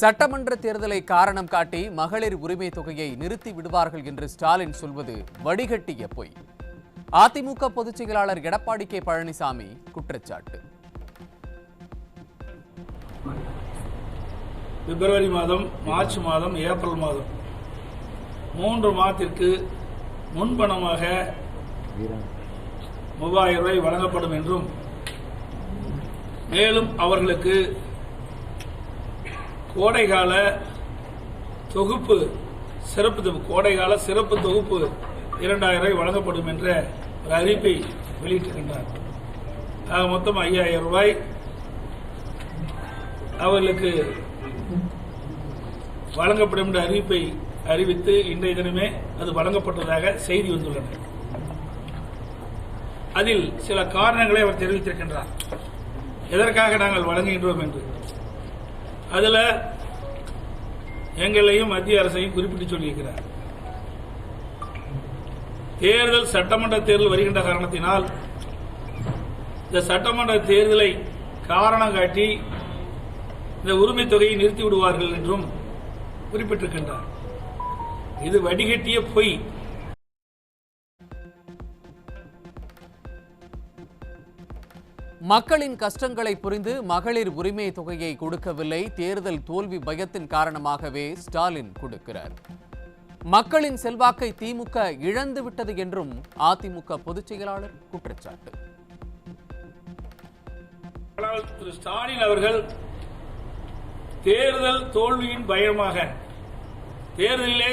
சட்டமன்ற தேர்தலை காரணம் காட்டி மகளிர் உரிமை தொகையை நிறுத்தி விடுவார்கள் என்று ஸ்டாலின் சொல்வது வடிகட்டிய பொய். அதிமுக பொதுச் செயலாளர் எடப்பாடி கே பழனிசாமி குற்றச்சாட்டு. பிப்ரவரி மாதம், மார்ச் மாதம், ஏப்ரல் மாதம் 3 மாதத்திற்கு முன்பணமாக 3000 ரூபாய் வழங்கப்படும் என்றும், மேலும் அவர்களுக்கு கோடைகால தொகுப்பு கோடைகால சிறப்பு தொகுப்பு 2000 ரூபாய் வழங்கப்படும் என்ற ஒரு அறிவிப்பை வெளியிட்டிருக்கின்றார். ஆக மொத்தம் 5000 ரூபாய் அவர்களுக்கு வழங்கப்படும் என்ற அறிவிப்பை அறிவித்து இன்றைய தினமே அது வழங்கப்பட்டதாக செய்தி வந்துள்ளன. அதில் சில காரணங்களை அவர் தெரிவித்திருக்கின்றார், எதற்காக நாங்கள் வழங்குகின்றோம் என்று. அதில் எங்களையும் மத்திய அரசையும் குறிப்பிட்டு சொல்லியிருக்கிறார். தேர்தல் சட்டமன்ற தேர்தல் வருகின்ற காரணத்தினால் இந்த சட்டமன்ற தேர்தலை காரணம் காட்டி இந்த உரிமை தொகையை நிறுத்தி விடுவார்கள் என்றும் குறிப்பிட்டிருக்கின்றார். இது வடிகட்டிய பொய். மக்களின் கஷ்டங்களை புரிந்து மகளிர் உரிமை தொகையை கொடுக்கவில்லை, தேர்தல் தோல்வி பயத்தின் காரணமாகவே ஸ்டாலின் கொடுக்கிறார். மக்களின் செல்வாக்கை திமுக இழந்துவிட்டது என்றும் அதிமுக பொதுச் செயலாளர் குற்றச்சாட்டு. திரு ஸ்டாலின் அவர்கள் தேர்தல் தோல்வியின் பயமாக தேர்தலிலே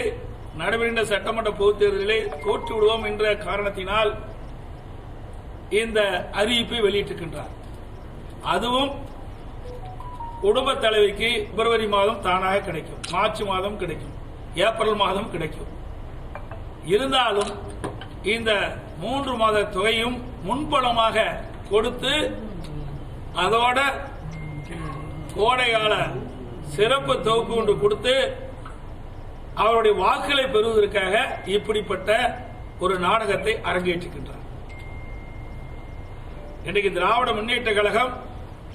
நடைபெறுகின்ற சட்டமன்ற பொதுத் தேர்தலிலே தோற்று விடுவோம் என்ற காரணத்தினால் இந்த அறிவிப்பை வெளியிட்டிருக்கின்றார். அதுவும் குடும்ப தலைவிக்கு பிப்ரவரி மாதம் தானாக கிடைக்கும், மார்ச் மாதம் கிடைக்கும், ஏப்ரல் மாதம் கிடைக்கும். இருந்தாலும் இந்த 3 மாத தொகையும் முன்பணமாக கொடுத்து அதோட கோடைகால சிறப்பு தொகுப்பு ஒன்று கொடுத்து அவருடைய வாக்குகளை பெறுவதற்காக இப்படிப்பட்ட ஒரு நாடகத்தை அரங்கேற்றிருக்கின்றார். இன்றைக்கு திராவிட முன்னேற்ற கழகம்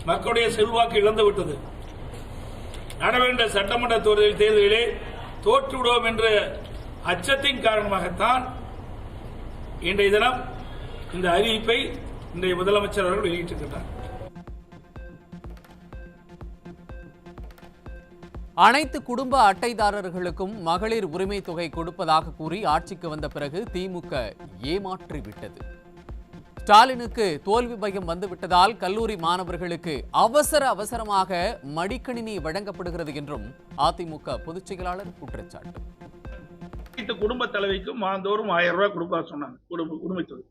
மக்களுடைய செல்வாக்கு இழந்துவிட்டது. நடைபெற்ற சட்டமன்ற தேர்தலிலே தோற்றுவிடுவோம் என்ற அச்சத்தின் காரணமாகத்தான் இன்றைய தினம் இந்த அறிவிப்பை இன்றைய முதலமைச்சர் அவர்கள் வெளியிட்டிருக்கிறார். அனைத்து குடும்ப அட்டைதாரர்களுக்கும் மகளிர் உரிமை தொகை கொடுப்பதாக கூறி ஆட்சிக்கு வந்த பிறகு திமுக ஏமாற்றிவிட்டது. ஸ்டாலினுக்கு தோல்வி பயம் வந்துவிட்டதால் கல்லூரி மாணவர்களுக்கு அவசரமாக மடிக்கணினி வழங்கப்படுகிறது என்றும் அதிமுக பொதுச் செயலாளர் குற்றச்சாட்டு. குடும்ப தலைவிக்கும் மாதந்தோறும் 1000 ரூபாய் கொடுப்பா சொன்னாங்க உரிமை தொகை.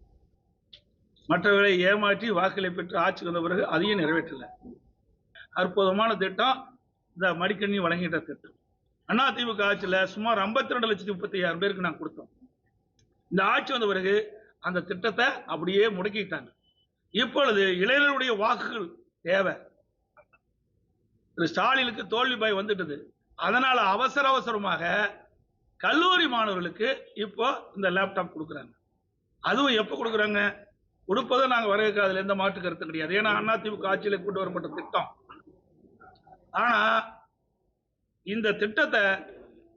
மற்றவர்களை ஏமாற்றி வாக்குகளை பெற்று ஆட்சிக்கு வந்த பிறகு அதையும் நிறைவேற்றல. அற்புதமான திட்டம் இந்த மடிக்கணினி வழங்குகின்ற திட்டம். அதிமுக ஆட்சியில் சுமார் 52,36,000 பேருக்கு நாங்கள் கொடுத்தோம். இந்த ஆட்சி வந்த பிறகு அந்த திட்டத்தை அப்படியே முடக்கிட்டாங்க. இப்பொழுது இளைஞர்களுடைய வாக்குகள் தேவை. திரு ஸ்டாலினுக்கு தோல்வி பயம் வந்துட்டது. அதனால அவசரமாக கல்லூரி மாணவர்களுக்கு இப்போ இந்த லேப்டாப் கொடுக்குறாங்க. அதுவும் எப்போ கொடுக்குறாங்க? கொடுப்பதை நாங்கள் வரவேற்க எந்த மாற்று கருத்து கிடையாது. ஏன்னா அதிமுக ஆட்சியில் கொண்டு வரப்பட்ட திட்டம். ஆனா இந்த திட்டத்தை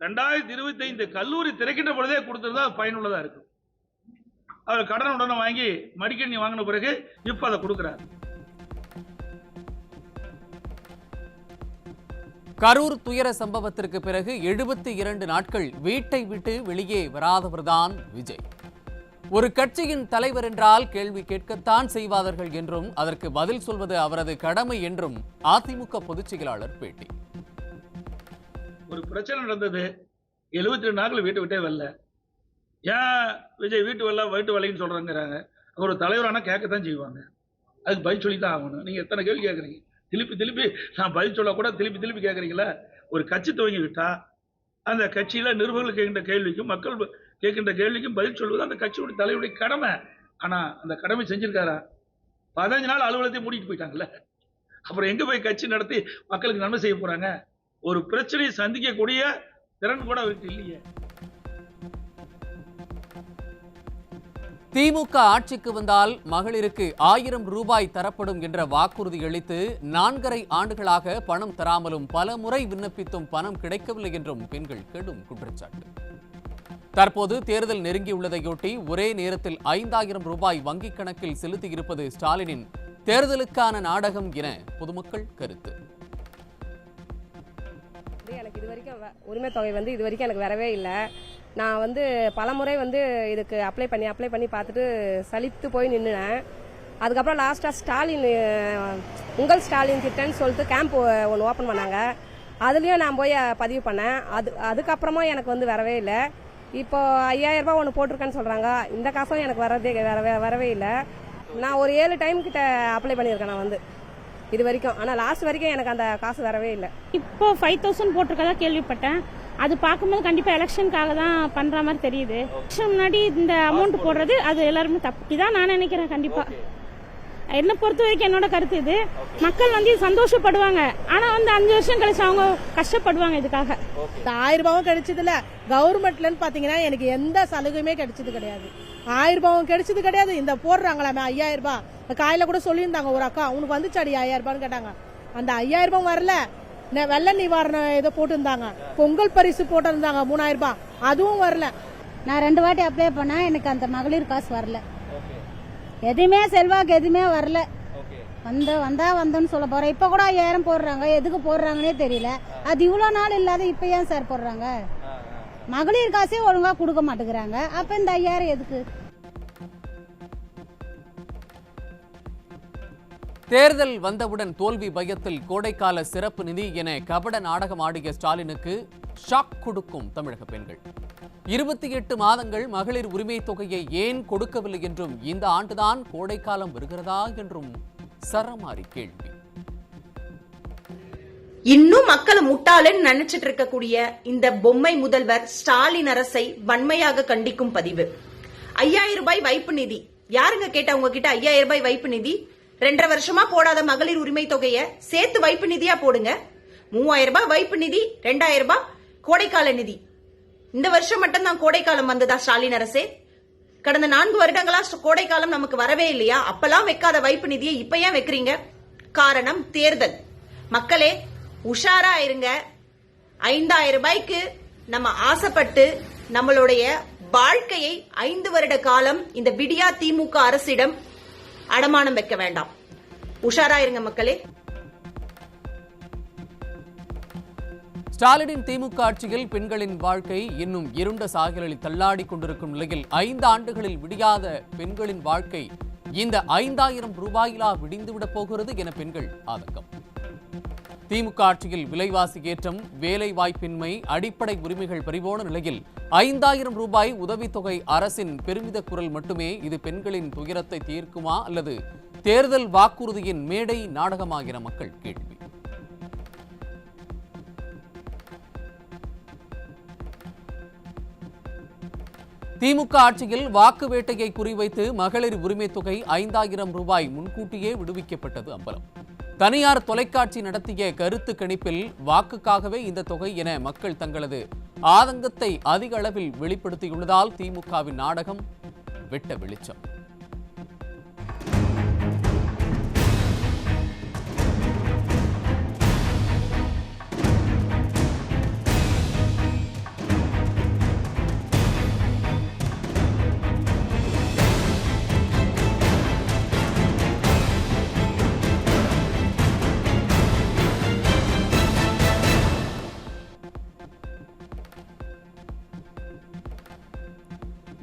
2025 கல்லூரி திறக்கின்ற பொழுதே கொடுத்திருந்தா பயனுள்ளதா இருக்கு. அவர் கடன் உடனே வாங்கி மடிக்கணினி வாங்கின பிறகு இப்ப அதை கொடுக்கிறார். கரூர் துயர சம்பவத்திற்கு பிறகு 72 நாட்கள் வீட்டை விட்டு வெளியே வராதவர்தான் விஜய். ஒரு கட்சியின் தலைவர் என்றால் கேள்வி கேட்கத்தான் செய்வார்கள் என்றும் அதற்கு பதில் சொல்வது அவரது கடமை என்றும் அதிமுக பொதுச் செயலாளர் பேட்டி. ஒரு பிரச்சனை நடந்தது, 72 நாட்கள் வீட்டை விட்டே வரல. ஏன் விஜய் வீட்டு வரலைன்னு சொல்றாங்கிறாங்க. ஒரு தலைவரான கேட்கத்தான் செய்வாங்க, அதுக்கு பதில் சொல்லித்தான் ஆகணும். நீங்க எத்தனை கேள்வி கேட்கறீங்க? திருப்பி நான் பதில் சொல்ல கூட திருப்பி கேட்கறீங்களா? ஒரு கட்சி துவங்கி விட்டா அந்த கட்சியில நிருபர்கள் கேட்கின்ற கேள்விக்கும் மக்கள் கேட்கின்ற கேள்விக்கும் பதில் சொல்வது அந்த கட்சியுடைய தலைவருடைய கடமை. ஆனா அந்த கடமை செஞ்சிருக்காரா? 15 நாள் அலுவலகத்தை மூடிட்டு போயிட்டாங்கல்ல. அப்புறம் எங்க போய் கட்சி நடத்தி மக்களுக்கு நன்மை செய்ய போறாங்க? ஒரு பிரச்சனையை சந்திக்கக்கூடிய திறன் கூட அவருக்கு இல்லையே. திமுக ஆட்சிக்கு வந்தால் மகளிருக்கு 1000 ரூபாய் தரப்படும் என்ற வாக்குறுதி அளித்து 4.5 ஆண்டுகளாக பணம் தராமலும் பல முறை விண்ணப்பித்தும் பணம் கிடைக்கவில்லை என்றும் பெண்கள் கடும் குற்றச்சாட்டு. தற்போது தேர்தல் நெருங்கியுள்ளதையொட்டி ஒரே நேரத்தில் 5000 ரூபாய் வங்கிக் கணக்கில் செலுத்தியிருப்பது ஸ்டாலினின் தேர்தலுக்கான நாடகம் என பொதுமக்கள் கருத்து. எனக்கு இது வரைக்கும் உரிமை தொகை இது வரைக்கும் எனக்கு வரவே இல்லை. நான் பலமுறை இதுக்கு அப்ளை பண்ணி பார்த்துட்டு சலித்து போய் நின்றுனேன். அதுக்கப்புறம் லாஸ்ட்டாக ஸ்டாலின் உங்கள் ஸ்டாலின் திட்டம்னு சொல்லிட்டு கேம்ப் ஒன்று ஓப்பன் பண்ணாங்க. அதுலேயும் நான் போய் பதிவு பண்ணேன். அதுக்கப்புறமா எனக்கு வரவே இல்லை. இப்போ 5000 ரூபாய் ஒன்று போட்டிருக்கேன்னு சொல்கிறாங்க. இந்த காசும் எனக்கு வரவே இல்லை. நான் ஒரு 7 டைம் கிட்ட அப்ளை பண்ணியிருக்கேன் நான் இது வரைக்கும். ஆனால் லாஸ்ட் வரைக்கும் எனக்கு அந்த காசு வரவே இல்லை. இப்போ 5000 போட்டிருக்கதா கேள்விப்பட்டேன். அது பார்க்கும்போது கண்டிப்பா எலெக்ஷனுக்காக தான் பண்ற மாதிரி தெரியுது. எலெக்ஷன் முன்னாடி இந்த அமௌண்ட் போடுறது அது எல்லாருமே தப்பு தான் நான் நினைக்கிறேன். கண்டிப்பா என்ன பொறுத்த வரைக்கும் என்னோட கருத்து இது. மக்கள் சந்தோஷப்படுவாங்க. ஆனா 5 வருஷம் கழிச்சு அவங்க கஷ்டப்படுவாங்க இதுக்காக. 1000 ரூபாயும் கிடைச்சது இல்ல. கவர்மெண்ட்லன்னு பாத்தீங்கன்னா எனக்கு எந்த சலுகையுமே கிடைச்சது கிடையாது. 1000 ரூபாயும் கிடைச்சது கிடையாது. இந்த போடுறாங்களாமே 5000 ரூபாய் காயில கூட சொல்லியிருந்தாங்க ஒரு அக்கா, உனக்கு வந்துச்சாடி 5000 ரூபான்னு கேட்டாங்க. அந்த 5000 ரூபாய் வரல. வெள்ள நிவாரணம் ஏதோ போட்டிருந்தாங்க, பொங்கல் பரிசு போட்டிருந்தாங்க 3000 ரூபாய், அதுவும் வரல. நான் 2 வாட்டி அப்ளை பண்ணேன், எனக்கு அந்த மகளிர் காசு வரல. எதுவுமே செல்வாக்கு எதுவுமே வரல. வந்தோன்னு சொல்ல போறேன். இப்ப கூட 5000 போடுறாங்க, எதுக்கு போடுறாங்கன்னே தெரியல. அது இவ்வளவு நாள் இல்லாத இப்ப ஏன் சார் போடுறாங்க? மகளிர் காசே ஒழுங்கா கொடுக்க மாட்டேங்கிறாங்க. அப்ப இந்த 5000 எதுக்கு? தேர்தல் வந்தவுடன் தோல்வி பயத்தில் கோடைக்கால சிறப்பு நிதி என கபட நாடகம் ஆடிய ஸ்டாலினுக்கு ஷாக் கொடுக்கும் தமிழக பெண்கள். 28 மாதங்கள் மகளிர் உரிமை தொகையை ஏன் கொடுக்கவில்லை என்றும் இந்த ஆண்டுதான் கோடைக்காலம் வருகிறதா என்றும் சரமாரி கேள்வி. இன்னும் மக்களை முட்டாளன்னு நினைச்சிட்டு இருக்கக்கூடிய இந்த பொம்மை முதல்வர் ஸ்டாலின் அரசை வன்மையாக கண்டிக்கும் பதிவு. 5000 ரூபாய் வைப்பு நிதி யாருங்க கேட்ட? உங்ககிட்ட 5000 ரூபாய் வைப்பு நிதி 2.5 வருஷமா போடாத மகளிர் உரிமை தொகையை சேர்த்து வைப்பு நிதியா போடுங்க. 3000 ரூபாய் வைப்பு நிதி, 2000 ரூபாய் கோடைக்கால நிதி. இந்த வருஷம் மட்டும் தான் கோடைக்காலம் வந்ததா ஸ்டாலின் அரசே? கடந்த 4 வருடங்களா கோடைக்காலம் நமக்கு வரவே இல்லையா? அப்பெல்லாம் வைக்காத வைப்பு நிதியை இப்ப ஏன் வைக்கிறீங்க? காரணம் தேர்தல். மக்களே உஷாரா இருங்க. 5000 ரூபாய்க்கு நம்ம ஆசைப்பட்டு நம்மளுடைய வாழ்க்கையை 5 வருட காலம் இந்த விடியா திமுக அரசிடம் அடமானம் வைக்க வேண்டாம். உஷாரா இருங்க மக்களே. ஸ்டாலினின் திமுக ஆட்சியில் பெண்களின் வாழ்க்கை இன்னும் இருண்ட சாகலில் தள்ளாடி கொண்டிருக்கும் நிலையில் 5 ஆண்டுகளில் விடியாத பெண்களின் வாழ்க்கை இந்த 5000 ரூபாயிலா விடிந்துவிடப் போகிறது என பெண்கள் ஆதங்கம். திமுக ஆட்சியில் விலைவாசி ஏற்றம், வேலை வாய்ப்பின்மை, அடிப்படை உரிமைகள் பறிபோன நிலையில் 5000 ரூபாய் உதவித்தொகை அரசின் பெருமித குரல் மட்டுமே இது பெண்களின் துயரத்தை தீர்க்குமா அல்லது தேர்தல் வாக்குறுதியின் மேடை நாடகமா என மக்கள் கேள்வி. திமுக ஆட்சியில் வாக்கு வேட்டையை குறிவைத்து மகளிர் உரிமை தொகை 5000 ரூபாய் முன்கூட்டியே விடுவிக்கப்பட்டது அம்பலம். தனியார் தொலைக்காட்சி நடத்திய கருத்து கணிப்பில் வாக்குக்காகவே இந்த தொகை என மக்கள் தங்களது ஆதங்கத்தை அதிக அளவில் வெளிப்படுத்தியுள்ளதால் திமுகவின் நாடகம் வெட்ட வெளிச்சம்.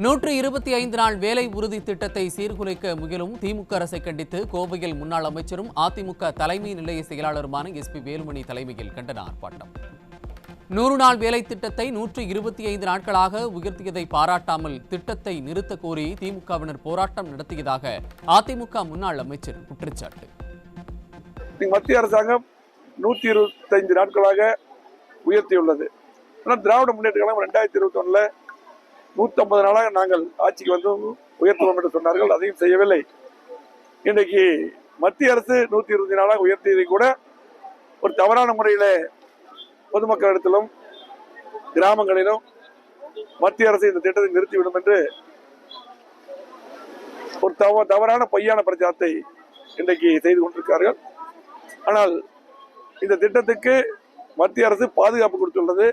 நூற்று 25 நாள் வேலை உறுதி திட்டத்தை சீர்குலைக்க முயலும் திமுக அரசை கண்டித்து கோவையில் முன்னாள் அமைச்சரும் அதிமுக தலைமை நிலைய செயலாளருமான SP வேலுமணி தலைமையில் கண்டன ஆர்ப்பாட்டம். 100 நாள் வேலை திட்டத்தை 125 நாட்களாக உயர்த்தியதை பாராட்டாமல் திட்டத்தை நிறுத்த கோரி திமுகவினர் போராட்டம் நடத்தியதாக அதிமுக முன்னாள் அமைச்சர் குற்றச்சாட்டு. மத்திய அரசாங்கம் 125 நாட்களாக உயர்த்தியுள்ளது. ஆனால் திராவிட முன்னேற்ற கழகம் 2021 150 நாளாக நாங்கள் ஆட்சிக்கு வந்து உயர்த்துவோம் என்று சொன்னார்கள். அதையும் செய்யவில்லை. இன்றைக்கு மத்திய அரசு 120 நாளாக உயர்த்தியதை கூட ஒரு தவறான முறையில் பொதுமக்களிடத்திலும் கிராமங்களிலும் மத்திய அரசு இந்த திட்டத்தை நிறுத்திவிடும் என்று ஒரு தவறான பொய்யான பிரச்சாரத்தை இன்றைக்கு செய்து கொண்டிருக்கிறார்கள். ஆனால் இந்த திட்டத்துக்கு மத்திய அரசு பாதுகாப்பு கொடுத்துள்ளது.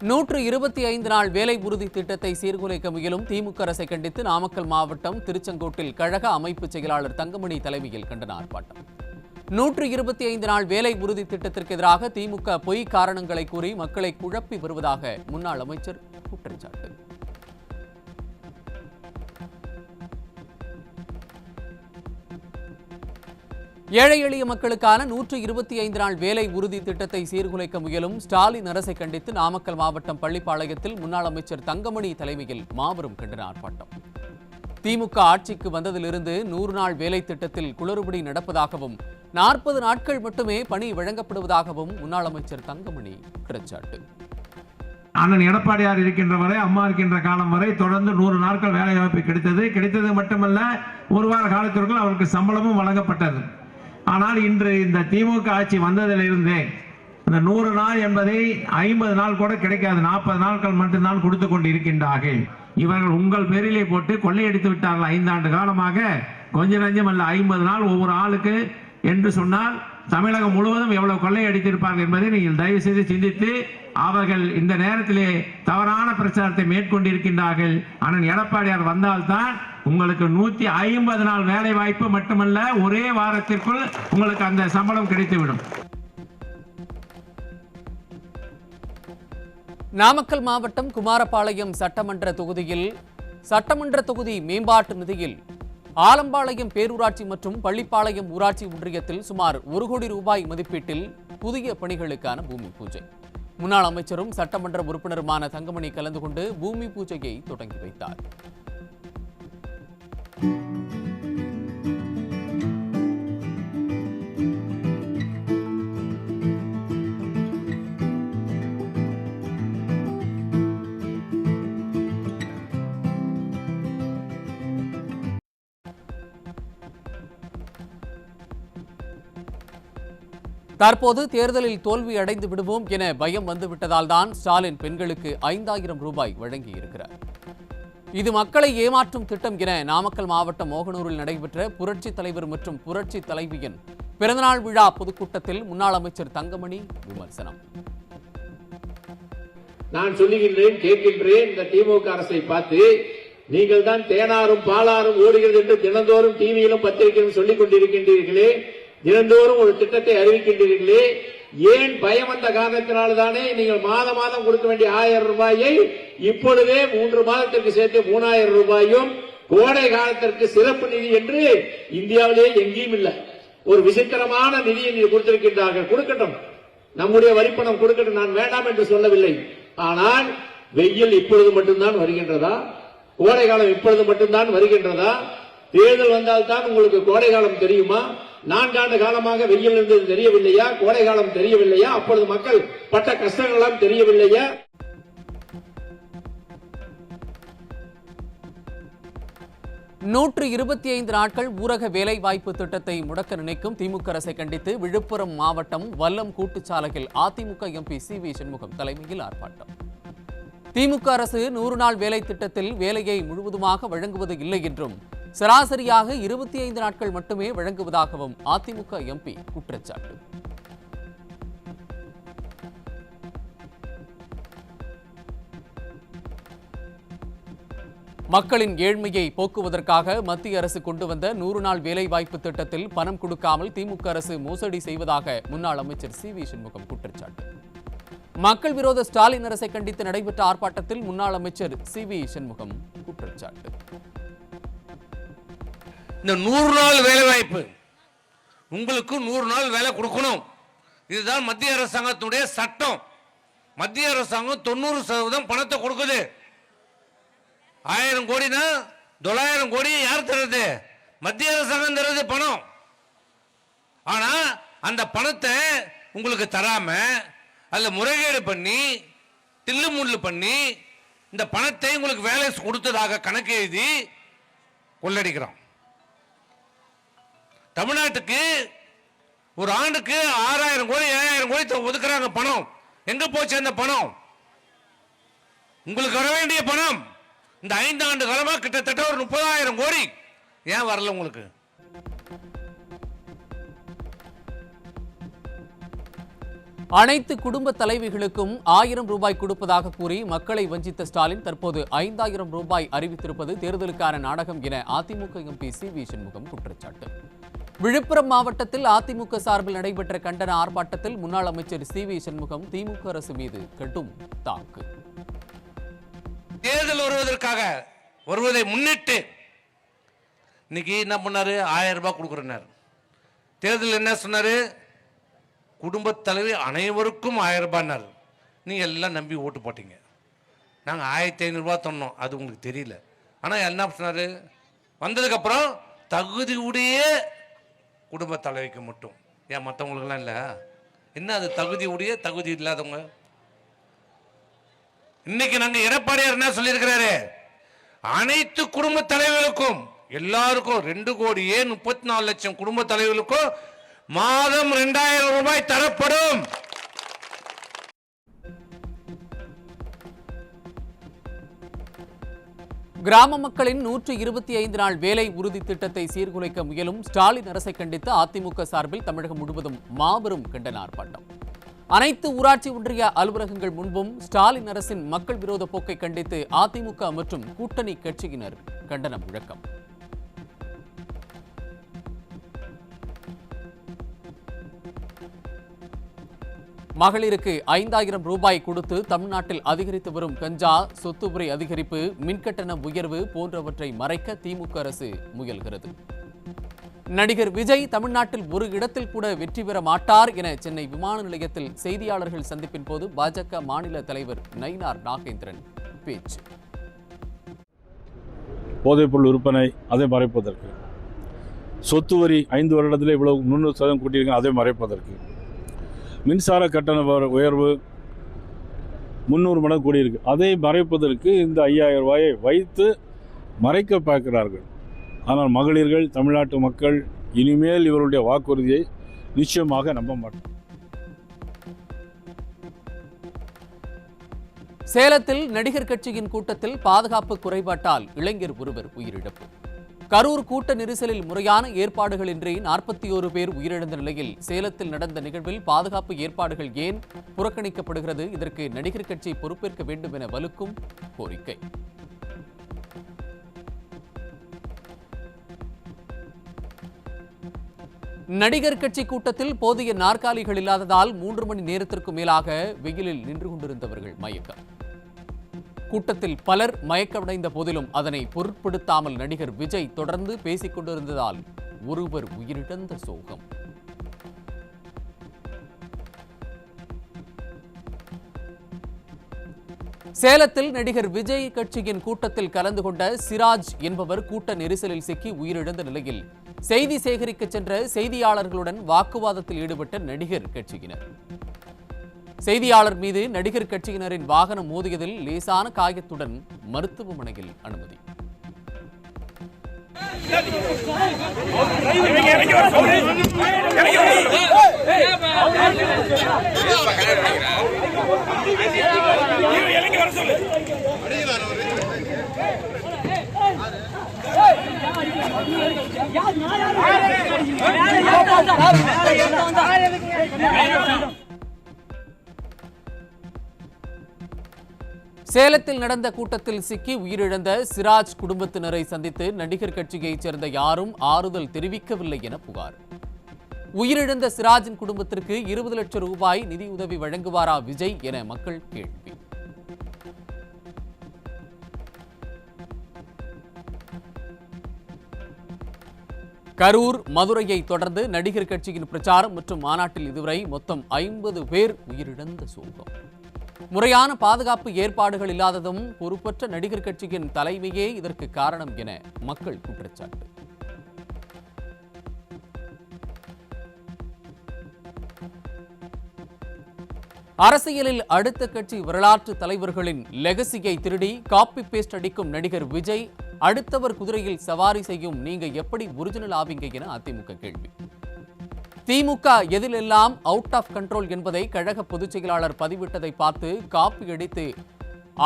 125 நாள் வேலை உறுதி திட்டத்தை சீர்குலைக்க முயலும் திமுக அரசை கண்டித்து நாமக்கல் மாவட்டம் திருச்செங்கோட்டில் கழக அமைப்பு செயலாளர் தங்கமணி தலைமையில் கண்டன ஆர்ப்பாட்டம். 125 நாள் வேலை உறுதி திட்டத்திற்கு எதிராக திமுக பொய் காரணங்களை கூறி மக்களை குழப்பி வருவதாக முன்னாள் அமைச்சர் குற்றச்சாட்டு. ஏழை எளிய மக்களுக்கான 125 நாள் வேலை உறுதி திட்டத்தை சீர்குலைக்க முயலும் ஸ்டாலின் அரசை கண்டித்து நாமக்கல் மாவட்டம் பள்ளிப்பாளையத்தில் முன்னாள் அமைச்சர் தங்கமணி தலைமையில் மாபெரும் கண்டன ஆர்ப்பாட்டம். திமுக ஆட்சிக்கு வந்ததிலிருந்து 100 நாள் வேலை திட்டத்தில் குளறுபடி நடப்பதாகவும் 40 நாட்கள் மட்டுமே பணி வழங்கப்படுவதாகவும் முன்னாள் அமைச்சர் தங்கமணி குற்றச்சாட்டு. அண்ணன் எடப்பாடியார் இருக்கின்ற வரை, அம்மா இருக்கின்ற காலம் வரை தொடர்ந்து 100 நாட்கள் வேலை வாய்ப்பு கிடைத்தது மட்டுமல்ல, ஒரு வார காலத்திற்குள் அவருக்கு சம்பளமும் வழங்கப்பட்டது. ஆனால் இன்று இந்த திமுக ஆட்சி வந்ததிலிருந்தே இந்த 100 நாள் என்பதை 50 நாள் கூட கிடைக்காது, 40 நாட்கள் மட்டும்தான் கொடுத்து கொண்டு இருக்கின்றார்கள். இவர்கள் உங்கள் பேரிலே போட்டு கொள்ளையடித்து விட்டார்கள் 5 ஆண்டு காலமாக. கொஞ்சம் நஞ்சம் அல்ல, 50 நாள் ஒவ்வொரு ஆளுக்கு என்று சொன்னால் தமிழகம் முழுவதும் எவ்வளவு கொள்ளையடித்திருப்பார்கள் என்பதை நீங்கள் தயவு செய்து சிந்தித்து, அவர்கள் இந்த நேரத்திலே தவறான பிரச்சாரத்தை மேற்கொண்டிருக்கின்றார்கள். அண்ணன் எடப்பாடியார் வந்தால்தான் உங்களுக்கு 150 நாள் வேலை வாய்ப்பு மட்டுமல்ல, ஒரே வாரத்திற்குள் உங்களுக்கு அந்த சம்பளம் கிடைத்துவிடும். நாமக்கல் மாவட்டம் குமாரபாளையம் சட்டமன்ற தொகுதி மேம்பாட்டு நிதியில் ஆலம்பாளையம் பேரூராட்சி மற்றும் பள்ளிப்பாளையம் ஊராட்சி ஒன்றியத்தில் சுமார் 1 கோடி ரூபாய் மதிப்பீட்டில் புதிய பணிகளுக்கான பூமி பூஜை. முன்னாள் அமைச்சரும் சட்டமன்ற உறுப்பினருமான தங்கமணி கலந்து கொண்டு பூமி பூஜையை தொடங்கி வைத்தார். தற்போது தேர்தலில் தோல்வி அடைந்து விடுவோம் என பயம் வந்துவிட்டதால் தான் ஸ்டாலின் பெண்களுக்கு 5000 ரூபாய் வழங்கியிருக்கிறார். இது மக்களை ஏமாற்றும் திட்டம் என நாமக்கல் மாவட்டம் மோகனூரில் நடைபெற்ற புரட்சி தலைவர் மற்றும் புரட்சி தலைவியின் பிறந்தநாள் விழா பொதுக்கூட்டத்தில் முன்னாள் அமைச்சர் தங்கமணி விமர்சனம். நான் சொல்லுகின்றேன், கேட்கின்றேன், இந்த திமுக அரசை பார்த்து நீங்கள் தான் தேனாரும் பாலாரும் ஓடுகிறது என்று தினந்தோறும் டிவியிலும் பத்திரிகையிலும் சொல்லிக் கொண்டிருக்கின்றீர்களே, தினந்தோறும் ஒரு திட்டத்தை அறிவிக்கின்றீர்களே, ஏன் பயம் வந்த காரணத்தினால்தானே நீங்கள் மாதம் கொடுக்க வேண்டிய 1000 ரூபாயை இப்பொழுதே 3 மாதத்திற்கு சேர்த்து 3000 ரூபாயும் கோடை காலத்திற்கு சிறப்பு நிதி என்று இந்தியாவிலேயே எங்கேயும் இல்லை. ஒரு விசித்திரமான நிதியை நீங்கள் கொடுத்திருக்கின்றார்கள். கொடுக்கட்டும், நம்முடைய வரிப்பணம் கொடுக்கட்டும், நான் வேண்டாம் என்று சொல்லவில்லை. ஆனால் வெயில் இப்பொழுது மட்டும்தான் வருகின்றதா? கோடை காலம் இப்பொழுது மட்டும்தான் வருகின்றதா? தேர்தல் வந்தால்தான் உங்களுக்கு கோடை காலம் தெரியுமா? 4 ஆண்டு காலமாக வெயில் இருந்தது தெரியவில்லையா? கோடை காலம் தெரியவில்லையா? அப்பொழுது மக்கள் பட்ட கஷ்டங்கள் எல்லாம் தெரியவில்லையா? நூற்று 25 நாட்கள் ஊரக வேலைவாய்ப்பு திட்டத்தை முடக்க நினைக்கும் திமுக அரசை கண்டித்து விழுப்புரம் மாவட்டம் வல்லம் கூட்டுச்சாலையில் அதிமுக எம்பி சி.வி. சண்முகம் தலைமையில் ஆர்ப்பாட்டம். திமுக அரசு 100 நாள் வேலை திட்டத்தில் வேலையை முழுவதுமாக வழங்குவது இல்லை என்றும் சராசரியாக 25 நாட்கள் மட்டுமே வழங்குவதாகவும் அதிமுக எம்பி குற்றச்சாட்டு. மக்களின் ஏழ்மையை போக்குவதற்காக மத்திய அரசு கொண்டு வந்த 100 நாள் வேலைவாய்ப்பு திட்டத்தில் பணம் கொடுக்காமல் திமுக அரசு மோசடி செய்வதாக முன்னாள் அமைச்சர் சி.வி. சண்முகம் குற்றச்சாட்டு. மக்கள் விரோத ஸ்டாலின் அரசை கண்டித்து நடைபெற்ற ஆர்ப்பாட்டத்தில் முன்னாள் அமைச்சர் சி.வி. சண்முகம் குற்றச்சாட்டு. இந்த 100 நாள் வேலை வாய்ப்பு, உங்களுக்கு 100 நாள் வேலை கொடுக்கணும், இதுதான் மத்திய அரசாங்கத்துடைய சட்டம். மத்திய அரசாங்கம் 90% பணத்தை கொடுக்குது. 1000 கோடினா 900 கோடி யார் தருது? மத்திய அரசாங்கம் தருது பணம். ஆனா அந்த பணத்தை உங்களுக்கு தராம அதுல முறைகேடு பண்ணி தில்லு முள்ளு பண்ணி இந்த பணத்தை உங்களுக்கு வேலை கொடுத்ததாக கணக்கு எழுதி கொள்ளடிக்கிறோம். தமிழ்நாட்டுக்கு ஒரு ஆண்டுக்கு 6000 கோடி 7000 கோடி ஒதுக்குறாங்க பணம். எங்க போச்சு அந்த பணம்? உங்களுக்கு வர வேண்டிய பணம் இந்த 5 ஆண்டு காலமா கிட்டத்தட்ட ஒரு 30,000 கோடி ஏன் வரல உங்களுக்கு? அனைத்து குடும்ப தலைவிகளுக்கும் 1000 ரூபாய் கொடுப்பதாக கூறி மக்களை வஞ்சித்த ஸ்டாலின் தற்போது 5000 ரூபாய் அறிவித்திருப்பது தேர்தலுக்கான நாடகம் என அதிமுக எம்பி சி.வி. சண்முகம் குற்றச்சாட்டு. விழுப்புரம் மாவட்டத்தில் அதிமுக சார்பில் நடைபெற்ற கண்டன ஆர்ப்பாட்டத்தில் முன்னாள் அமைச்சர் சி.வி. சண்முகம் திமுக அரசு மீது கடும் தாக்கு. தேர்தல் வருவதை முன்னிட்டு இன்னைக்கு என்ன பண்ணாரு? 1000 ரூபாய் கொடுக்குறாரு. தேர்தல் என்ன சொன்னாரு? குடும்ப தலைவி அனைவருக்கும் 1000 ரூபாய்னாரு. நீங்க எல்லாம் நம்பி ஓட்டு போட்டீங்க. நாங்கள் 1500 ரூபாய் சொன்னோம், அது உங்களுக்கு தெரியல. ஆனால் என்ன சொன்னாரு? வந்ததுக்கு அப்புறம் தகுதியுடைய குடும்ப தலைவிக்கு மட்டும், ஏன் மற்றவங்களுக்குலாம் இல்லை? என்ன அது தகுதியுடைய தகுதி இல்லாதவங்க? இன்னைக்கு நாங்கள் எடப்பாடியார் என்ன சொல்லியிருக்கிறாரு? அனைத்து குடும்ப தலைவர்களுக்கும் எல்லாருக்கும் 2,34,00,000 குடும்ப தலைவர்களுக்கும் மாதம் 2000 ரூபாய் தரப்படும். கிராம மக்களின் 125 நாள் வேலை உறுதி திட்டத்தை சீர்குலைக்க முயலும் ஸ்டாலின் அரசை கண்டித்து அதிமுக சார்பில் தமிழகம் முழுவதும் மாபெரும் கண்டன ஆர்ப்பாட்டம். அனைத்து ஊராட்சி ஒன்றிய அலுவலகங்கள் முன்பும் ஸ்டாலின் அரசின் மக்கள் விரோத போக்கை கண்டித்து அதிமுக மற்றும் கூட்டணி கட்சியினர் கண்டன முழக்கம். மகளிருக்கு 5000 ரூபாய் கொடுத்து தமிழ்நாட்டில் அதிகரித்து வரும் கஞ்சா, சொத்து வரி அதிகரிப்பு, மின்கட்டண உயர்வு போன்றவற்றை மறைக்க திமுக அரசு முயல்கிறது. நடிகர் விஜய் தமிழ்நாட்டில் ஒரு இடத்தில் கூட வெற்றி பெற மாட்டார் என சென்னை விமான நிலையத்தில் செய்தியாளர்கள் சந்திப்பின் போது பாஜக மாநில தலைவர் நயினார் நாகேந்திரன் பேச்சு. போதைப்பொருள் விற்பனை அதை மறைப்பதற்கு, சொத்து வரி 5 வருடத்தில் இவ்வளவு 300% கூட்டியிருக்காங்க அதை மறைப்பதற்கு, மின்சார கட்டண உயர்வு 300 மடங்கு கூடியிருக்கு அதை மறைப்பதற்கு இந்த 5000 ரூபாயை வைத்து மறைக்க பார்க்கிறார்கள். ஆனால் மகளிர்கள், தமிழ்நாட்டு மக்கள் இனிமேல் இவருடைய வாக்குறுதியை நிச்சயமாக நம்ப மாட்டார். சேலத்தில் நடிகர் கட்சியின் கூட்டத்தில் பாதுகாப்பு குறைபாட்டால் இளைஞர் ஒருவர் உயிரிழப்பு. கரூர் கூட்ட நெரிசலில் முறையான ஏற்பாடுகளின்றி 41 பேர் உயிரிழந்த நிலையில் சேலத்தில் நடந்த நிகழ்வில் பாதுகாப்பு ஏற்பாடுகள் ஏன் புறக்கணிக்கப்படுகிறது? இதற்கு நடிகர் கட்சி பொறுப்பேற்க வேண்டும் என வலுக்கும் கோரிக்கை. நடிகர் கட்சி கூட்டத்தில் போதிய நாற்காலிகள் இல்லாததால் 3 மணி நேரத்திற்கு மேலாக வெயிலில் நின்று கொண்டிருந்தவர்கள் மயக்கம். கூட்டத்தில் பலர் மயக்கமடைந்த போதிலும் அதனை பொருட்படுத்தாமல் நடிகர் விஜய் தொடர்ந்து பேசிக் கொண்டிருந்ததால் ஒருவர் உயிரிழந்த சோகம். சேலத்தில் நடிகர் விஜய் கட்சியின் கூட்டத்தில் கலந்து கொண்ட சிராஜ் என்பவர் கூட்ட நெரிசலில் சிக்கி உயிரிழந்த நிலையில் செய்தி சேகரிக்க சென்ற செய்தியாளர்களுடன் வாக்குவாதத்தில் ஈடுபட்ட நடிகர் கட்சியினர். செய்தியாளர் மீது நடிகர் கட்சியினரின் வாகனம் மோதியதில் லேசான காயத்துடன் மருத்துவமனையில் அனுமதி. சேலத்தில் நடந்த கூட்டத்தில் சிக்கி உயிரிழந்த சிராஜ் குடும்பத்தினரை சந்தித்து நடிகர் கட்சியைச் சேர்ந்த யாரும் ஆறுதல் தெரிவிக்கவில்லை என புகார். உயிரிழந்த சிராஜின் குடும்பத்திற்கு 20 லட்சம் ரூபாய் நிதியுதவி வழங்குவாரா விஜய் என மக்கள் கேள்வி. கரூர், மதுரையை தொடர்ந்து நடிகர் கட்சியின் பிரச்சாரம் மற்றும் மாநாட்டில் இதுவரை மொத்தம் 50 பேர் உயிரிழந்த சோகம். முறையான பாதுகாப்பு ஏற்பாடுகள் இல்லாததும் பொறுப்பற்ற நடிகர் கட்சியின் தலைமையே இதற்கு காரணம் என மக்கள் குற்றச்சாட்டு. அரசியலில் அடுத்த கட்சி வரலாற்று தலைவர்களின் லெகசியை திருடி காப்பி பேஸ்ட் அடிக்கும் நடிகர் விஜய் அடுத்தவர் குதிரையில் சவாரி செய்யும் நீங்க எப்படி ஒரிஜினல் ஆவீங்க என அதிமுக கேள்வி. திமுக எதிலெல்லாம் அவுட் ஆஃப் கண்ட்ரோல் என்பதை கழக பொதுச் செயலாளர் பதிவிட்டதை பார்த்து காப்பி அடித்து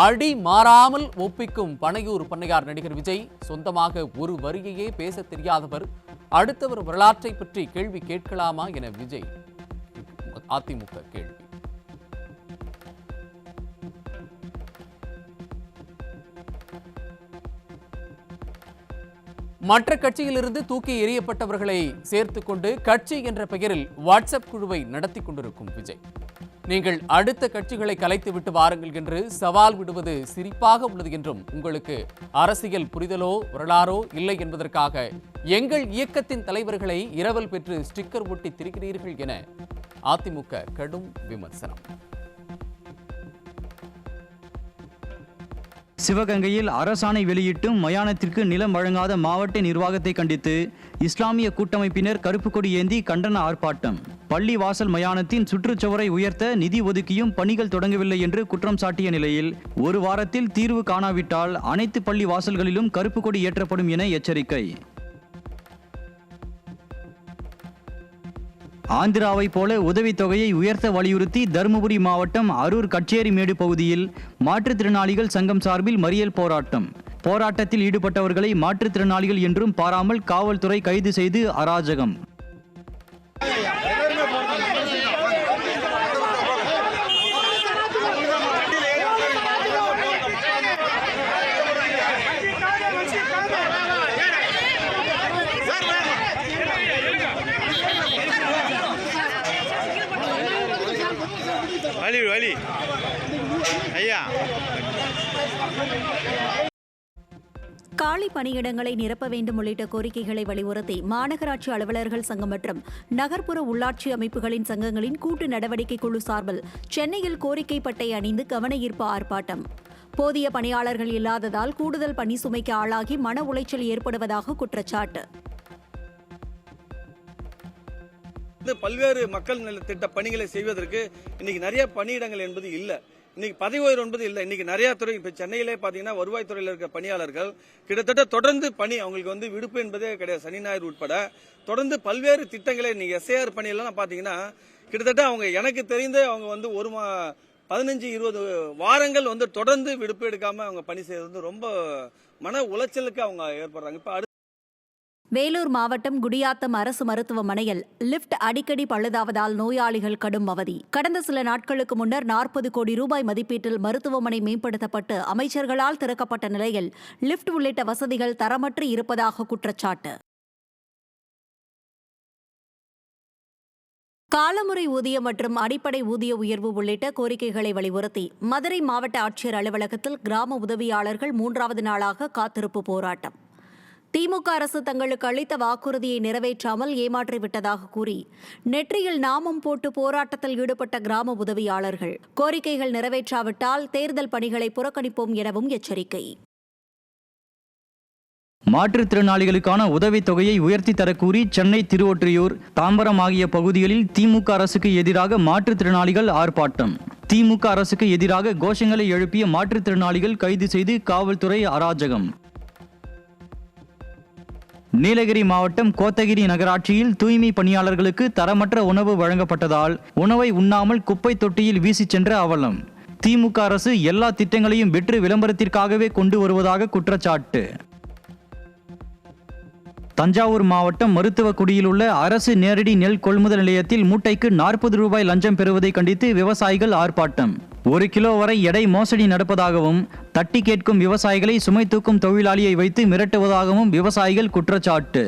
அடி மாறாமல் ஒப்பிக்கும் பனையூர் பண்ணையார் நடிகர் விஜய். சொந்தமாக ஒரு வரியையே பேச தெரியாதவர், அடுத்தவர் வரலாற்றை பற்றி கேள்வி கேட்கலாமா என விஜய் அதிமுக கேள்வி. மற்ற கட்சியிலிருந்து தூக்கி எறியப்பட்டவர்களை சேர்த்துக் கொண்டு கட்சி என்ற பெயரில் வாட்ஸ்அப் குழுவை நடத்தி கொண்டிருக்கும் விஜய், நீங்கள் அடுத்த கட்சிகளை கலைத்துவிட்டு வாருங்கள் என்று சவால் விடுவது சிரிப்பாக உள்ளது என்றும், உங்களுக்கு அரசியல் புரிதலோ வரலாறோ இல்லை என்பதற்காக எங்கள் இயக்கத்தின் தலைவர்களை இரவல் பெற்று ஸ்டிக்கர் ஒட்டி திரிகிறீர்கள் என அதிமுக கடும் விமர்சனம். சிவகங்கையில் அரசாணை வெளியிட்டும் மயானத்திற்கு நிலம் வழங்காத மாவட்ட நிர்வாகத்தை கண்டித்து இஸ்லாமிய கூட்டமைப்பினர் கருப்பு கொடி ஏந்தி கண்டன ஆர்ப்பாட்டம். பள்ளி வாசல் மயானத்தின் சுற்றுச்சுவரை உயர்த்த நிதி ஒதுக்கியும் பணிகள் தொடங்கவில்லை என்று குற்றம் சாட்டிய நிலையில் ஒரு வாரத்தில் தீர்வு காணாவிட்டால் அனைத்து பள்ளி வாசல்களிலும் கருப்பு கொடி ஏற்றப்படும் என எச்சரிக்கை. ஆந்திராவை போல உதவித்தொகையை உயர்த்த வலியுறுத்தி தருமபுரி மாவட்டம் அரூர் கச்சேரிமேடு பகுதியில் மாற்றுத்திறனாளிகள் சங்கம் சார்பில் மறியல் போராட்டம். போராட்டத்தில் ஈடுபட்டவர்களை மாற்றுத்திறனாளிகள் என்றும் பாராமல் காவல்துறை கைது செய்து அராஜகம். காலி பணியிடங்களை நிரப்ப வேண்டும் உள்ளிட்ட கோரிக்கைகளை வலியுறுத்தி மாநகராட்சி அலுவலர்கள் சங்கம் மற்றும் நகர்ப்புற உள்ளாட்சி அமைப்புகளின் சங்கங்களின் கூட்டு நடவடிக்கை குழு சார்பில் சென்னையில் கோரிக்கை பட்டை அணிந்து கவன ஈர்ப்பு ஆர்ப்பாட்டம். போதிய பணியாளர்கள் இல்லாததால் கூடுதல் பணி சுமைக்கு ஆளாகி மன உளைச்சல் ஏற்படுவதாக குற்றச்சாட்டு. பல்வேறு மக்கள் நல திட்ட பணிகளை செய்வதற்கு இன்னைக்கு நிறைய பணியிடங்கள் என்பது இல்லை. இன்னைக்கு பதவி உயர்வு என்பது இல்லை. இன்னைக்கு நிறைய துறை, இப்ப சென்னையிலே பாத்தீங்கன்னா வருவாய்த்துறையில் இருக்க பணியாளர்கள் கிட்டத்தட்ட தொடர்ந்து பணி, அவங்களுக்கு விடுப்பு என்பதே கிடையாது. சனி ஞாயிறு உட்பட தொடர்ந்து பல்வேறு திட்டங்களை நீங்க எஸ்ஐஆர் பணியெல்லாம் பாத்தீங்கன்னா கிட்டத்தட்ட அவங்க எனக்கு தெரிந்து அவங்க ஒரு 15-20 வாரங்கள் தொடர்ந்து விடுப்பு எடுக்காம அவங்க பணி செய்யறது ரொம்ப மன உளைச்சலுக்கு அவங்க ஏற்படுறாங்க. இப்ப வேலூர் மாவட்டம் குடியாத்தம் அரசு மருத்துவமனையில் லிப்ட் அடிக்கடி பழுதாவதால் நோயாளிகள் கடும் அவதி. கடந்த சில நாட்களுக்கு முன்னர் 40 கோடி ரூபாய் மதிப்பீட்டில் மருத்துவமனை மேம்படுத்தப்பட்டு அமைச்சர்களால் திறக்கப்பட்ட நிலையில் லிப்ட் உள்ளிட்ட வசதிகள் தரமற்று இருப்பதாக குற்றச்சாட்டு. காலமுறை ஊதியம் மற்றும் அடிப்படை ஊதிய உயர்வு உள்ளிட்ட கோரிக்கைகளை வலியுறுத்தி மதுரை மாவட்ட ஆட்சியர் அலுவலகத்தில் கிராம உதவியாளர்கள் 3வது நாளாக காத்திருப்பு போராட்டம். திமுக அரசு தங்களுக்கு அளித்த வாக்குறுதியை நிறைவேற்றாமல் ஏமாற்றிவிட்டதாக கூறி நெற்றியில் நாமம் போட்டு போராட்டத்தில் ஈடுபட்ட கிராம உதவியாளர்கள் கோரிக்கைகள் நிறைவேற்றாவிட்டால் தேர்தல் பணிகளை புறக்கணிப்போம் எனவும் எச்சரிக்கை. மாற்றுத்திறனாளிகளுக்கான உதவித்தொகையை உயர்த்தி தரக்கூறி சென்னை, திருவொற்றியூர், தாம்பரம் ஆகிய பகுதிகளில் திமுக அரசுக்கு எதிராக மாற்றுத்திறனாளிகள் ஆர்ப்பாட்டம். திமுக அரசுக்கு எதிராக கோஷங்களை எழுப்பிய மாற்றுத்திறனாளிகள் கைது செய்து காவல்துறை அராஜகம். நீலகிரி மாவட்டம் கோத்தகிரி நகராட்சியில் தூய்மை பணியாளர்களுக்கு தரமற்ற உணவு வழங்கப்பட்டதால் உணவை உண்ணாமல் குப்பை தொட்டியில் வீசி சென்ற அவலம். திமுக அரசு எல்லா திட்டங்களையும் வெற்று விளம்பரத்திற்காகவே கொண்டு வருவதாக குற்றச்சாட்டு. தஞ்சாவூர் மாவட்டம் மருத்துவக்குடியில் உள்ள அரசு நேரடி நெல் கொள்முதல் நிலையத்தில் மூட்டைக்கு 40 ரூபாய் லஞ்சம் பெறுவதை கண்டித்து விவசாயிகள் ஆர்ப்பாட்டம். 1 கிலோ வரை எடை மோசடி நடப்பதாகவும் தட்டி கேட்கும் விவசாயிகளை சுமை தூக்கும் தொழிலாளியை வைத்து மிரட்டுவதாகவும் விவசாயிகள் குற்றச்சாட்டு.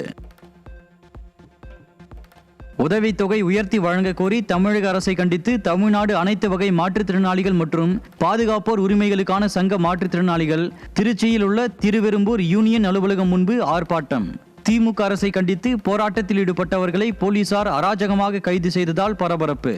உதவித்தொகை உயர்த்தி வழங்க கோரி தமிழக அரசை கண்டித்து தமிழ்நாடு அனைத்து வகை மாற்றுத்திறனாளிகள் மற்றும் பாதுகாப்போர் உரிமைகளுக்கான சங்க மாற்றுத்திறனாளிகள் திருச்சியில் உள்ள திருவெரும்பூர் யூனியன் அலுவலகம் முன்பு ஆர்ப்பாட்டம். திமுக அரசை கண்டித்து போராட்டத்தில் ஈடுபட்டவர்களை போலீசார் அராஜகமாக கைது செய்ததால் பரபரப்பு.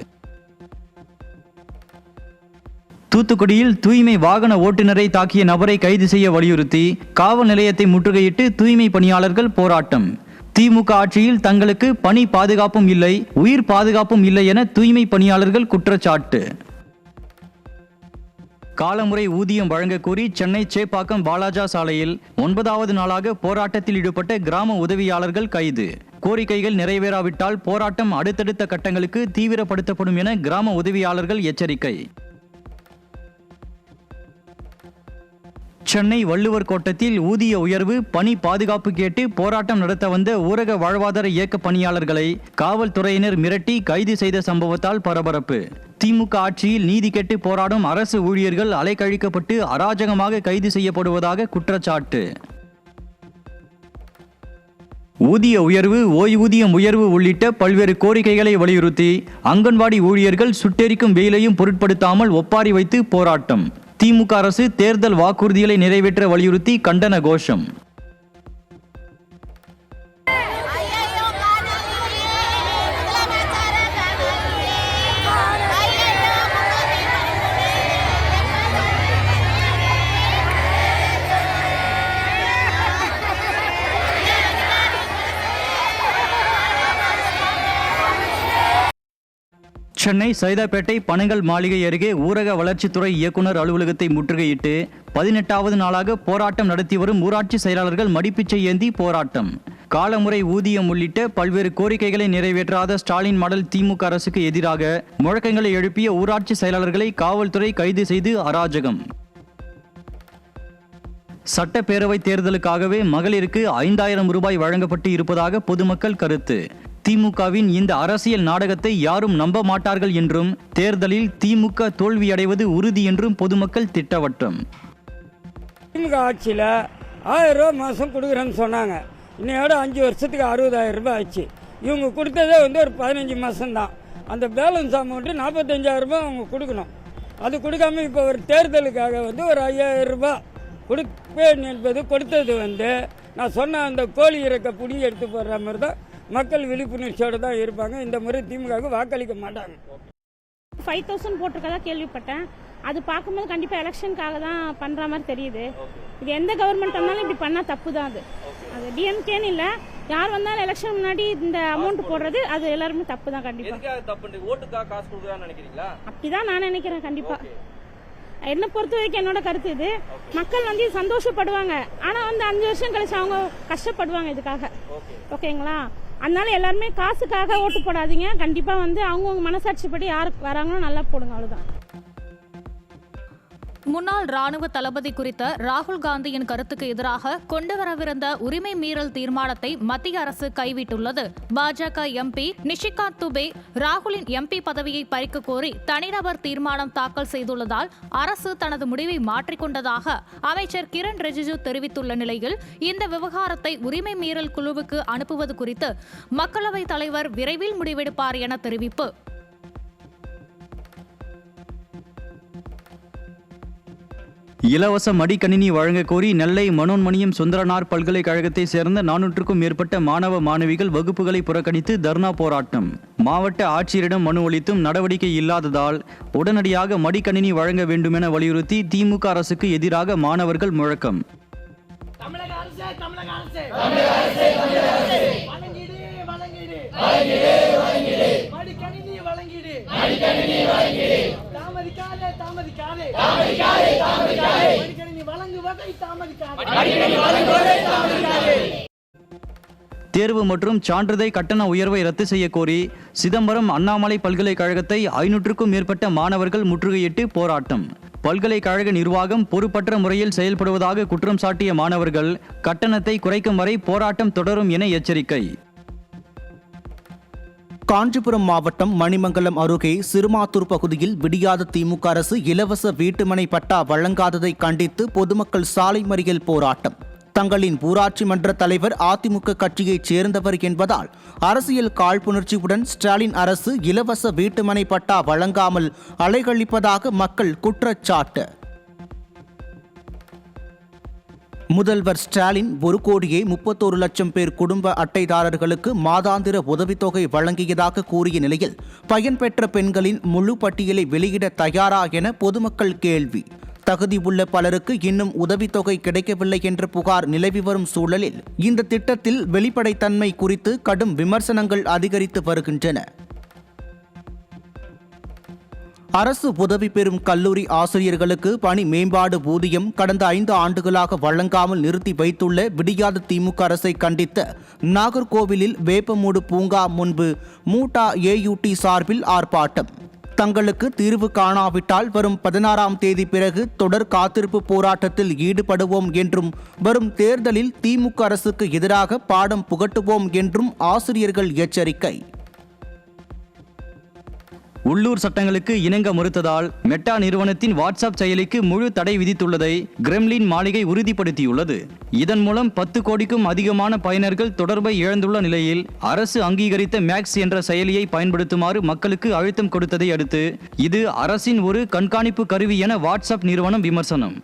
தூத்துக்குடியில் தூய்மை வாகன ஓட்டுநரை தாக்கிய நபரை கைது செய்ய வலியுறுத்தி காவல் நிலையத்தை முற்றுகையிட்டு தூய்மை பணியாளர்கள் போராட்டம். திமுக ஆட்சியில் தங்களுக்கு பணி பாதுகாப்பும் இல்லை, உயிர் பாதுகாப்பும் இல்லை என தூய்மை பணியாளர்கள் குற்றச்சாட்டு. காலமுறை ஊதியம் வழங்க கோரி சென்னை சேப்பாக்கம் பாலாஜா சாலையில் 9வது நாளாக போராட்டத்தில் ஈடுபட்ட கிராம உதவியாளர்கள் கைது. கோரிக்கைகள் நிறைவேறாவிட்டால் போராட்டம் அடுத்தடுத்த கட்டங்களுக்கு தீவிரப்படுத்தப்படும் என கிராம உதவியாளர்கள் எச்சரிக்கை. சென்னை வள்ளுவர் கோட்டத்தில் ஊதிய உயர்வு, பணி பாதுகாப்பு கேட்டு போராட்டம் நடத்த வந்த ஊரக வாழ்வாதார இயக்க பணியாளர்களை காவல்துறையினர் மிரட்டி கைது செய்த சம்பவத்தால் பரபரப்பு. திமுக ஆட்சியில் நீதி கேட்டு போராடும் அரசு ஊழியர்கள் அலைக்கழிக்கப்பட்டு அராஜகமாக கைது செய்யப்படுவதாக குற்றச்சாட்டு. ஊதிய உயர்வு, ஓய்வூதியம் உயர்வு உள்ளிட்ட பல்வேறு கோரிக்கைகளை வலியுறுத்தி அங்கன்வாடி ஊழியர்கள் சுட்டெரிக்கும் வெயிலையும் பொருட்படுத்தாமல் ஒப்பாரி வைத்து போராட்டம். திமுக அரசு தேர்தல் வாக்குறுதிகளை நிறைவேற்ற வலியுறுத்தி கண்டன கோஷம். சென்னை சைதாப்பேட்டை பனங்கல் மாளிகை அருகே ஊரக வளர்ச்சித்துறை இயக்குநர் அலுவலகத்தை முற்றுகையிட்டு 18வது நாளாக போராட்டம் நடத்தி வரும் ஊராட்சி செயலாளர்கள் மடிப்பிச்சை ஏந்தி போராட்டம். காலமுறை ஊதியம் உள்ளிட்ட பல்வேறு கோரிக்கைகளை நிறைவேற்றாத ஸ்டாலின் மாடல் திமுக அரசுக்கு எதிராக முழக்கங்களை எழுப்பிய ஊராட்சி செயலாளர்களை காவல்துறை கைது செய்து அராஜகம். சட்டப்பேரவை தேர்தலுக்காகவே மகளிருக்கு 5000 ரூபாய் வழங்கப்பட்டு இருப்பதாக பொதுமக்கள் கருத்து. திமுகவின் இந்த அரசியல் நாடகத்தை யாரும் நம்ப மாட்டார்கள் என்றும் தேர்தலில் திமுக தோல்வியடைவது உறுதி என்றும் பொதுமக்கள் திட்டவட்டம். திமுக ஆட்சியில் 1000 ரூபாய் மாதம் கொடுக்குறேன்னு சொன்னாங்க. இன்னையோட 5 வருஷத்துக்கு 60,000 ரூபாய் ஆச்சு. இவங்க கொடுத்ததே ஒரு 15 மாதம்தான். அந்த பேலன்ஸ் அமௌண்ட்டு 45,000 ரூபாய் அவங்க கொடுக்கணும். அது கொடுக்காம இப்போ ஒரு தேர்தலுக்காக ஒரு 5,000 ரூபாய் கொடுப்பேன் என்பது கொடுத்தது நான் சொன்ன அந்த கோழி இறக்க புடி எடுத்து போடுற மாதிரி தான் மக்கள் விழிப்புணர்ச்சியோடு தான் இருப்பாங்க. இந்த முறை திமுகவுக்கு வாக்களிக்க மாட்டாங்க. 5,000 போட்டிருக்கதா கேள்விப்பட்டேன். அது பார்க்கும்போது கண்டிப்பாக எலெக்ஷனுக்காக தான் பண்ணுற மாதிரி தெரியுது. இது எந்த கவர்மெண்ட் வந்தாலும் இப்படி பண்ணால் தப்பு தான். அது டிஎம்கேன்னு இல்லை, யார் வந்தாலும் எலெக்ஷன் முன்னாடி இந்த அமௌண்ட் போடுறது அது எல்லாருமே தப்பு தான். கண்டிப்பாக அப்படிதான் நான் நினைக்கிறேன். கண்டிப்பாக என்னை பொறுத்த வரைக்கும் என்னோட கருத்து இது. மக்கள் சந்தோஷப்படுவாங்க, ஆனால் 5 வருஷம் கழிச்சு அவங்க கஷ்டப்படுவாங்க இதுக்காக. ஓகேங்களா? அதனால எல்லாருமே காசுக்காக ஓட்டு போடாதீங்க. கண்டிப்பா அவங்கவுங்க மனசாட்சிப்படி யாருக்கு வராங்களோ நல்லா போடுங்க, அவ்வளவுதான். முன்னாள் ராணுவ தளபதி குறித்த ராகுல் காந்தியின் கருத்துக்கு எதிராக கொண்டுவரவிருந்த உரிமை மீறல் தீர்மானத்தை மத்திய அரசு கைவிட்டுள்ளது. பாஜக எம்பி நிஷிகாந்த் துபே ராகுலின் எம்பி பதவியை பறிக்க கோரி தனிநபர் தீர்மானம் தாக்கல் செய்துள்ளதால் அரசு தனது முடிவை மாற்றிக்கொண்டதாக அமைச்சர் கிரண் ரிஜிஜு தெரிவித்துள்ள நிலையில் இந்த விவகாரத்தை உரிமை மீறல் குழுவுக்கு அனுப்புவது குறித்து மக்களவைத் தலைவர் விரைவில் முடிவெடுப்பார் என தெரிவிப்பு. இலவச மடிக்கணினி வழங்க கோரி நெல்லை மனோன்மணியம் சுந்தரனார் பல்கலைக்கழகத்தை சேர்ந்த 400க்கும் மேற்பட்ட மாணவ மாணவிகள் வகுப்புகளை புறக்கணித்து தர்ணா போராட்டம். மாவட்ட ஆட்சியரிடம் மனு அளித்தும் நடவடிக்கை இல்லாததால் உடனடியாக மடிக்கணினி வழங்க வேண்டும் என வலியுறுத்தி திமுக அரசுக்கு எதிராக மாணவர்கள் முழக்கம். தேர்வு மற்றும் சான்றிதழ் கட்டண உயர்வை ரத்து செய்ய கோரி சிதம்பரம் அண்ணாமலை பல்கலைக்கழகத்தை 500க்கும் மேற்பட்ட மாணவர்கள் முற்றுகையிட்டு போராட்டம். பல்கலைக்கழக நிர்வாகம் பொறுப்பற்ற முறையில் செயல்படுவதாக குற்றம் சாட்டிய மாணவர்கள் கட்டணத்தை குறைக்கும் வரை போராட்டம் தொடரும் என எச்சரிக்கை. காஞ்சிபுரம் மாவட்டம் மணிமங்கலம் அருகே சிறுமாத்தூர் பகுதியில் விடியாத திமுக அரசு இலவச வீட்டுமனை பட்டா வழங்காததை கண்டித்து பொதுமக்கள் சாலை மறியல் போராட்டம். தங்களின் ஊராட்சி மன்ற தலைவர் அதிமுக கட்சியைச் சேர்ந்தவர் என்பதால் அரசியல் காழ்ப்புணர்ச்சியுடன் ஸ்டாலின் அரசு இலவச வீட்டுமனை பட்டா வழங்காமல் அலைகழிப்பதாக மக்கள் குற்றச்சாட்டு. முதல்வர் ஸ்டாலின் 1,31,00,000 பேர் குடும்ப அட்டைதாரர்களுக்கு மாதாந்திர உதவித்தொகை வழங்கியதாக கூறிய நிலையில் பயன்பெற்ற பெண்களின் முழு பட்டியலை வெளியிட தயாரா என பொதுமக்கள் கேள்வி. தகுதி உள்ள பலருக்கு இன்னும் உதவித்தொகை கிடைக்கவில்லை என்ற புகார் நிலவி வரும் சூழலில் இந்த திட்டத்தில் வெளிப்படைத்தன்மை குறித்து கடும் விமர்சனங்கள் அதிகரித்து வருகின்றன. அரசு உதவி பெறும் கல்லூரி ஆசிரியர்களுக்கு பணி மேம்பாடு ஊதியம் கடந்த 5 ஆண்டுகளாக வழங்காமல் நிறுத்தி வைத்துள்ள விடியாத திமுக அரசை கண்டித்து நாகர்கோவிலில் வேப்பமூடு பூங்கா முன்பு மூட்டா AUT சார்பில் ஆர்ப்பாட்டம். தங்களுக்கு தீர்வு காணாவிட்டால் வரும் 16ஆம் தேதி பிறகு தொடர் காத்திருப்பு போராட்டத்தில் ஈடுபடுவோம் என்றும் வரும் தேர்தலில் திமுக அரசுக்கு எதிராக பாடம் புகட்டுவோம் என்றும் ஆசிரியர்கள் எச்சரிக்கை. உள்ளூர் சட்டங்களுக்கு இணங்க மறுத்ததால் மெட்டா நிறுவனத்தின் வாட்ஸ்அப் செயலிக்கு முழு தடை விதித்துள்ளதை கிரெம்லின் மாளிகை உறுதிப்படுத்தியுள்ளது. இதன் மூலம் 10 கோடிக்கும் அதிகமான பயனர்கள் தொடர்பை இழந்துள்ள நிலையில் அரசு அங்கீகரித்த மேக்ஸ் என்ற செயலியை பயன்படுத்துமாறு மக்களுக்கு அழுத்தம் கொடுத்ததை அடுத்து இது அரசின் ஒரு கண்காணிப்பு கருவி என வாட்ஸ்அப் நிறுவனம் விமர்சனம்.